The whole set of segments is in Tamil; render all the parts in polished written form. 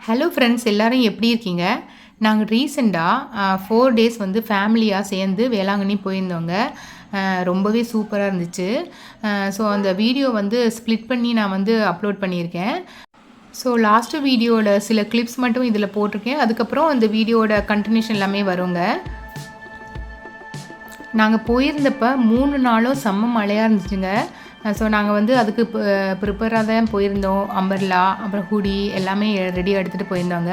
ஹலோ ஃப்ரெண்ட்ஸ், எல்லாரும் எப்படி இருக்கீங்க? நாங்கள் ரீசெண்டாக 4 டேஸ் வந்து ஃபேமிலியாக சேர்ந்து வேளாங்கண்ணி போயிருந்தோங்க. ரொம்பவே சூப்பராக இருந்துச்சு. ஸோ அந்த வீடியோ வந்து ஸ்ப்ளிட் பண்ணி நான் வந்து அப்லோட் பண்ணியிருக்கேன். ஸோ லாஸ்ட்டு வீடியோவோட சில கிளிப்ஸ் மட்டும் இதில் போட்டிருக்கேன். அதுக்கப்புறம் அந்த வீடியோவோட கண்டினியூஷன் எல்லாமே வருங்க. நாங்கள் போயிருந்தப்போ 3 நாளும் செம்ம மழையாக இருந்துச்சுங்க. ஸோ நாங்கள் வந்து அதுக்கு ப்ரிப்பேராக தான் போயிருந்தோம். அம்பர்லா, அப்புறம் ஹூடி எல்லாமே ரெடியாக எடுத்துகிட்டு போயிருந்தோங்க.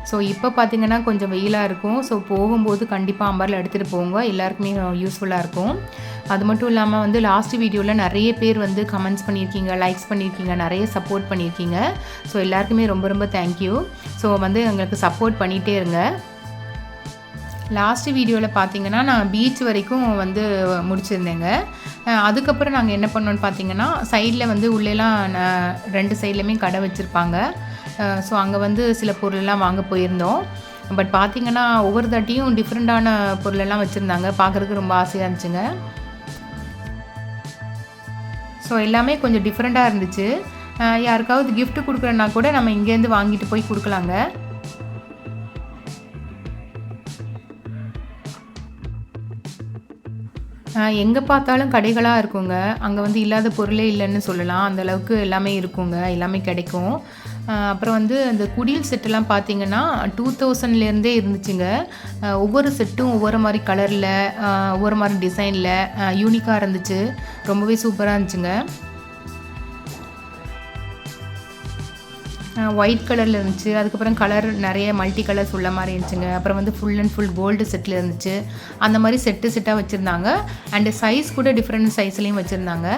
ஸோ இப்போ பார்த்திங்கன்னா கொஞ்சம் வெயிலாக இருக்கும். ஸோ போகும்போது கண்டிப்பாக அம்பர்லா எடுத்துகிட்டு போங்க, எல்லாருக்குமே யூஸ்ஃபுல்லாக இருக்கும். அது மட்டும் இல்லாமல் வந்து லாஸ்ட் வீடியோவில் நிறைய பேர் வந்து கமெண்ட்ஸ் பண்ணியிருக்கீங்க, லைக்ஸ் பண்ணியிருக்கீங்க, நிறைய சப்போர்ட் பண்ணியிருக்கீங்க. ஸோ எல்லாருக்குமே ரொம்ப ரொம்ப தேங்க்யூ. ஸோ வந்து எங்களுக்கு சப்போர்ட் பண்ணிகிட்டே இருங்க. லாஸ்ட்டு வீடியோவில் பார்த்தீங்கன்னா நான் பீச் வரைக்கும் வந்து முடிச்சிருந்தேங்க. அதுக்கப்புறம் நாங்கள் என்ன பண்ணோன்னு பார்த்தீங்கன்னா, சைடில் வந்து உள்ளேலாம் 2 சைட்லேயுமே கடை வச்சுருப்பாங்க. ஸோ அங்கே வந்து சில பொருளெல்லாம் வாங்க போயிருந்தோம். பட் பார்த்திங்கன்னா ஒவ்வொரு தாட்டியும் டிஃப்ரெண்ட்டான பொருளெல்லாம் வச்சுருந்தாங்க. பார்க்குறதுக்கு ரொம்ப ஆசையாக இருந்துச்சுங்க. ஸோ எல்லாமே கொஞ்சம் டிஃப்ரெண்ட்டாக இருந்துச்சு. யாருக்காவது கிஃப்ட் கொடுக்குறேன்னா கூட நம்ம இங்கேருந்து வாங்கிட்டு போய் கொடுக்கலாங்க. எங்கே பார்த்தாலும் கடைகளாக இருக்குங்க. அங்கே வந்து இல்லாத பொருளே இல்லைன்னு சொல்லலாம். அந்தளவுக்கு எல்லாமே இருக்குங்க, எல்லாமே கிடைக்கும். அப்புறம் வந்து அந்த குடில் செட்டெல்லாம் பார்த்திங்கன்னா 2000லேருந்தே இருந்துச்சுங்க. ஒவ்வொரு செட்டும் ஒவ்வொரு மாதிரி கலரில், ஒவ்வொரு மாதிரி டிசைனில் யூனிக்காக இருந்துச்சு. ரொம்பவே சூப்பராக இருந்துச்சுங்க. ஒயிட் கலரில் இருந்துச்சு. அதுக்கப்புறம் கலர் நிறைய மல்டி கலர்ஸ் உள்ள மாதிரி இருந்துச்சுங்க. அப்புறம் வந்து ஃபுல் அண்ட் ஃபுல் கோல்டு செட்டில் இருந்துச்சு. அந்த மாதிரி செட்டாக வச்சுருந்தாங்க. அண்டு சைஸ் கூட டிஃப்ரெண்ட் சைஸ்லேயும் வச்சுருந்தாங்க.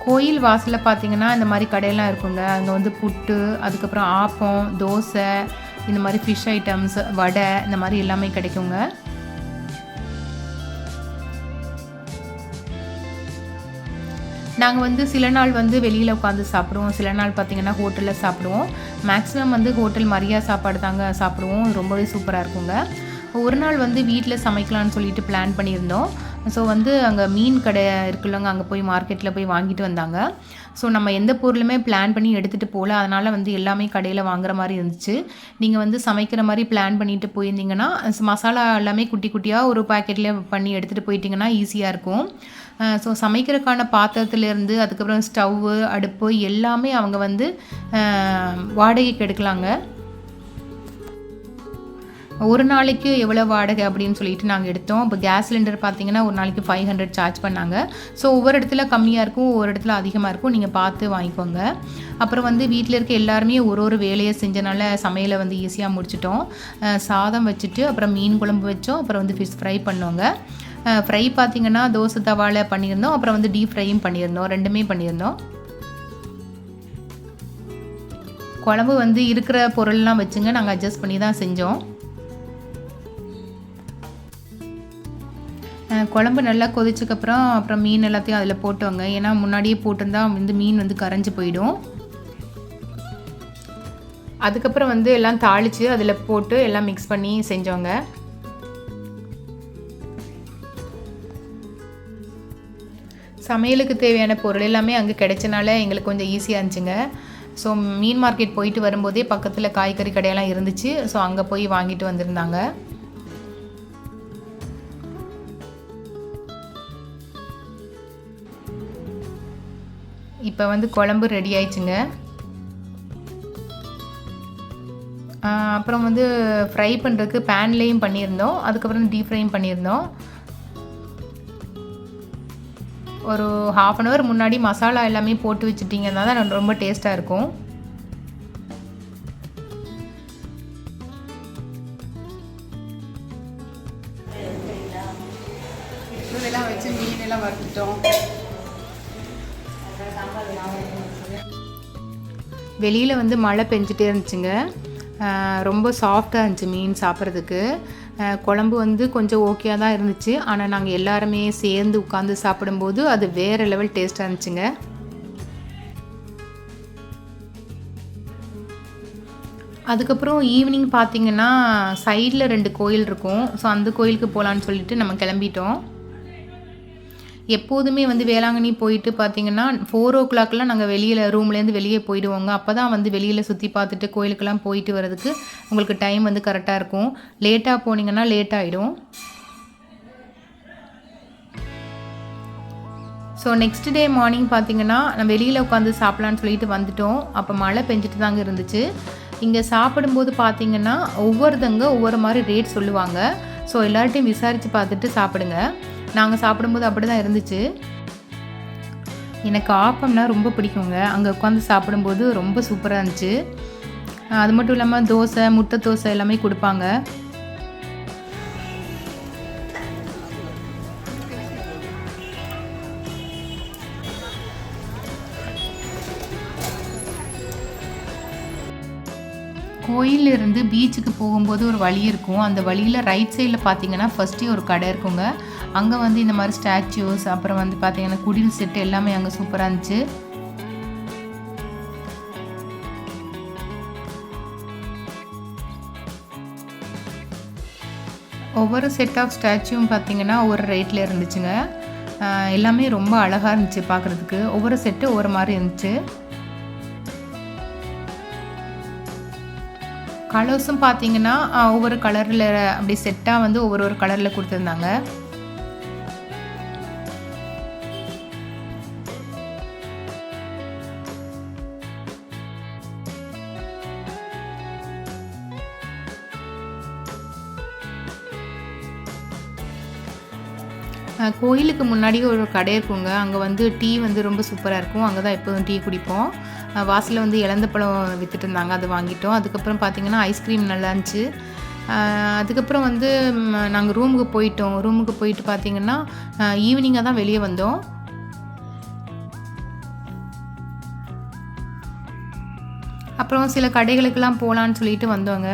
கோயில் வாசலில் பார்த்திங்கன்னா இந்த மாதிரி கடையெல்லாம் இருக்குங்க. அங்கே வந்து புட்டு, அதுக்கப்புறம் ஆப்பம், தோசை, இந்த மாதிரி ஃபிஷ் ஐட்டம்ஸ், வடை, இந்த மாதிரி எல்லாமே கிடைக்குங்க. நாங்கள் வந்து சில நாள் வந்து வெளியில் உட்காந்து சாப்பிடுவோம், சில நாள் பார்த்திங்கன்னா ஹோட்டலில் சாப்பிடுவோம். மேக்ஸிமம் வந்து ஹோட்டல் மரியா சாப்பாடு தாங்க சாப்பிடுவோம். ரொம்பவே சூப்பராக இருக்குங்க. ஒரு நாள் வந்து வீட்டில் சமைக்கலான்னு சொல்லிட்டு பிளான் பண்ணியிருந்தோம். ஸோ வந்து அங்கே மீன் கடை இருக்குல்லங்க, அங்கே போய் மார்க்கெட்டில் போய் வாங்கிட்டு வந்தாங்க. ஸோ நம்ம எந்த பொருளுமே பிளான் பண்ணி எடுத்துகிட்டு போகல. அதனால் வந்து எல்லாமே கடையில் வாங்குற மாதிரி இருந்துச்சு. நீங்கள் வந்து சமைக்கிற மாதிரி பிளான் பண்ணிட்டு போயிருந்தீங்கன்னா, மசாலா எல்லாமே குட்டி குட்டியாக ஒரு பேக்கெட்டில் பண்ணி எடுத்துகிட்டு போயிட்டிங்கன்னா ஈஸியாக இருக்கும். ஸோ சமைக்கிறதுக்கான பாத்திரத்துலேருந்து, அதுக்கப்புறம் ஸ்டவ்வு, அடுப்பு எல்லாமே அவங்க வந்து வாடகைக்கு எடுக்கலாங்க. ஒரு நாளைக்கு எவ்வளோ வாடகை அப்படின்னு சொல்லிட்டு நாங்கள் எடுத்தோம். இப்போ கேஸ் சிலிண்டர் பார்த்திங்கன்னா ஒரு நாளைக்கு 500 சார்ஜ் பண்ணாங்க. ஸோ ஒவ்வொரு இடத்துல கம்மியாக இருக்கும், ஒவ்வொரு இடத்துல அதிகமாக இருக்கும். நீங்கள் பார்த்து வாங்கிக்கோங்க. அப்புறம் வந்து வீட்டில் இருக்க எல்லாருமே ஒரு வேலையை செஞ்சனால சமையலை வந்து ஈஸியாக முடிச்சிட்டோம். சாதம் வச்சுட்டு அப்புறம் மீன் குழம்பு வச்சோம். அப்புறம் வந்து ஃபிஷ் ஃப்ரை பண்ணோங்க. ஃப்ரை பார்த்திங்கன்னா தோசை தவாவில் பண்ணியிருந்தோம். அப்புறம் வந்து டீப் ஃப்ரையும் பண்ணியிருந்தோம். 2மே பண்ணியிருந்தோம். குழம்பு வந்து இருக்கிற பொருள்லாம் வச்சுங்க நாங்கள் அட்ஜஸ்ட் பண்ணி தான் செஞ்சோம். குழம்பு நல்லா கொதிச்சக்கப்புறம் அப்புறம் மீன் எல்லாத்தையும் அதில் போட்டோங்க. ஏன்னா முன்னாடியே போட்டிருந்தா வந்து மீன் வந்து கரைஞ்சி போயிடும். அதுக்கப்புறம் வந்து எல்லாம் தாளித்து அதில் போட்டு எல்லாம் மிக்ஸ் பண்ணி செஞ்சோங்க. சமையலுக்கு தேவையான பொருள் எல்லாமே அங்கே கிடைச்சனால எங்களுக்கு கொஞ்சம் ஈஸியாக இருந்துச்சுங்க. ஸோ மீன் மார்க்கெட் போயிட்டு வரும்போதே பக்கத்தில் காய்கறி கடையெல்லாம் இருந்துச்சு. ஸோ அங்கே போய் வாங்கிட்டு வந்திருந்தாங்க. இப்போ வந்து குழம்பு ரெடி ஆயிடுச்சுங்க. அப்புறம் வந்து ஃப்ரை பண்ணுறதுக்கு பேன்லேயும் பண்ணியிருந்தோம். அதுக்கப்புறம் டீப் ஃப்ரையும் பண்ணியிருந்தோம். ஒரு 1/2 அன் ஹவர் முன்னாடி மசாலா எல்லாமே போட்டு வச்சுட்டிங்கன்னா தான் ரொம்ப டேஸ்ட்டாக இருக்கும். இதெல்லாம் வச்சு மீனெல்லாம் வறுத்துட்டோம். வெளியில் வந்து மழை பெஞ்சிட்டே இருந்துச்சுங்க. ரொம்ப சாஃப்டாக இருந்துச்சு மீன் சாப்பிட்றதுக்கு. குழம்பு வந்து கொஞ்சம் ஓகேயாக தான் இருந்துச்சு. ஆனால் நாங்கள் எல்லாருமே சேர்ந்து உட்காந்து சாப்பிடும்போது அது வேறு லெவல் டேஸ்ட்டாக இருந்துச்சுங்க. அதுக்கப்புறம் ஈவினிங் பார்த்திங்கன்னா சைடில் 2 கோயில் இருக்கும். ஸோ அந்த கோயிலுக்கு போகலான்னு சொல்லிட்டு நம்ம கிளம்பிட்டோம். எப்போதுமே வந்து வேளாங்கண்ணி போயிட்டு பார்த்தீங்கன்னா 4:00 நாங்கள் வெளியில் ரூம்லேருந்து வெளியே போயிடுவோங்க. அப்போ தான் வந்து வெளியில் சுற்றி பார்த்துட்டு கோயிலுக்கெல்லாம் போயிட்டு வரதுக்கு உங்களுக்கு டைம் வந்து கரெக்டாக இருக்கும். லேட்டாக போனீங்கன்னா லேட் ஆகிடும். ஸோ நெக்ஸ்ட் டே மார்னிங் பார்த்தீங்கன்னா நான் வெளியில் உட்காந்து சாப்பிட்லான்னு சொல்லிட்டு வந்துட்டோம். அப்போ மழை பெஞ்சிட்டு தாங்க இருந்துச்சு. இங்கே சாப்பிடும்போது பார்த்தீங்கன்னா ஒவ்வொருத்தங்க ஒவ்வொரு மாதிரி ரேட் சொல்லுவாங்க. ஸோ எல்லார்ட்டையும் விசாரித்து பார்த்துட்டு சாப்பிடுங்க. நாங்கள் சாப்பிடும்போது அப்படி தான் இருந்துச்சு. எனக்கு ஆப்பம்னா ரொம்ப பிடிக்குங்க. அங்கே உட்காந்து சாப்பிடும்போது ரொம்ப சூப்பராக இருந்துச்சு. அது மட்டும் இல்லாமல் தோசை, முட்டை தோசை எல்லாமே கொடுப்பாங்க. கோயிலிருந்து பீச்சுக்கு போகும்போது ஒரு வழி இருக்கும். அந்த வழியில் ரைட் சைடில் பார்த்தீங்கன்னா ஃபஸ்ட்டே ஒரு கடை இருக்குங்க. அங்கே வந்து இந்த மாதிரி ஸ்டாச்சுஸ், அப்புறம் வந்து பார்த்தீங்கன்னா குடில் செட்டு எல்லாமே அங்கே சூப்பராக இருந்துச்சு. ஒவ்வொரு செட் ஆஃப் ஸ்டாச்சுவும் பார்த்தீங்கன்னா ஒவ்வொரு ரேட்டில் இருந்துச்சுங்க. எல்லாமே ரொம்ப அழகாக இருந்துச்சு பார்க்குறதுக்கு. ஒவ்வொரு செட்டு ஒவ்வொரு மாதிரி இருந்துச்சு. கலர்ஸும் பார்த்தீங்கன்னா ஒவ்வொரு கலரில் அப்படி செட்டாக வந்து ஒவ்வொரு கலரில் கொடுத்துருந்தாங்க. கோயிலுக்கு முன்னாடி ஒரு கடை இருக்குங்க. அங்கே வந்து டீ வந்து ரொம்ப சூப்பராக இருக்கும். அங்கே தான் எப்போதும் டீ குடிப்போம். வாசலில் வந்து இலந்த பழம் விற்றுட்டு இருந்தாங்க, அது வாங்கிட்டோம். அதுக்கப்புறம் பார்த்திங்கன்னா ஐஸ்கிரீம் நல்லா இருந்துச்சு. அதுக்கப்புறம் வந்து நாங்கள் ரூமுக்கு போயிட்டோம். ரூமுக்கு போயிட்டு பார்த்திங்கன்னா ஈவினிங்காக தான் வெளியே வந்தோம். அப்புறம் சில கடைகளுக்கெல்லாம் போகலான்னு சொல்லிட்டு வந்தோங்க.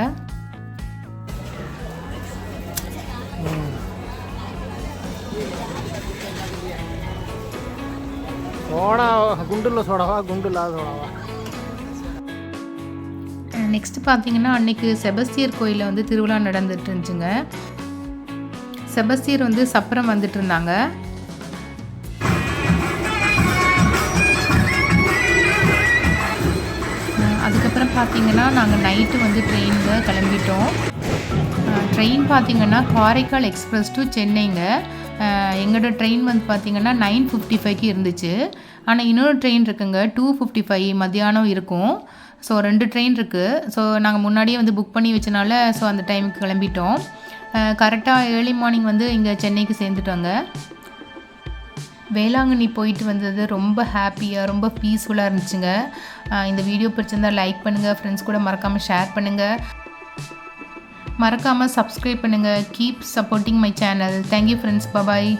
சோடா குண்டுள்ள சோடாவா, குண்டுல்லாத சோடாவா? நெக்ஸ்ட் பார்த்தீங்கன்னா அன்னைக்கு செபஸ்தியர் கோயிலில் வந்து திருவிழா நடந்துட்டு இருந்துச்சுங்க. செபஸ்தியர் வந்து சப்பரம் வந்துட்டு இருந்தாங்க. அதுக்கப்புறம் பார்த்தீங்கன்னா நாங்கள் நைட்டு வந்து ட்ரெயினில் கிளம்பிட்டோம். ட்ரெயின் பார்த்தீங்கன்னா காரைக்கால் எக்ஸ்பிரஸ் டு சென்னைங்க. எங்களோட ட்ரெயின் வந்து பார்த்திங்கன்னா 9:55க்கு இருந்துச்சு. ஆனால் இன்னொரு ட்ரெயின் இருக்குங்க 2:55 மத்தியானம் இருக்கும். ஸோ 2 ட்ரெயின் இருக்குது. ஸோ நாங்கள் முன்னாடியே வந்து புக் பண்ணி வச்சனால ஸோ அந்த டைமுக்கு கிளம்பிட்டோம். கரெக்டாக ஏர்லி மார்னிங் வந்து இங்கே சென்னைக்கு சேர்ந்துட்டோங்க. வேளாங்கண்ணி போயிட்டு வந்தது ரொம்ப ஹாப்பியாக, ரொம்ப பீஸ்ஃபுல்லாக இருந்துச்சுங்க. இந்த வீடியோ பிடிச்சிருந்தால் லைக் பண்ணுங்கள், ஃப்ரெண்ட்ஸ் கூட மறக்காமல் ஷேர் பண்ணுங்கள், மறக்காமல் சப்ஸ்கிரைப் பண்ணுங்கள். Keep supporting my channel. Thank you friends. Bye bye.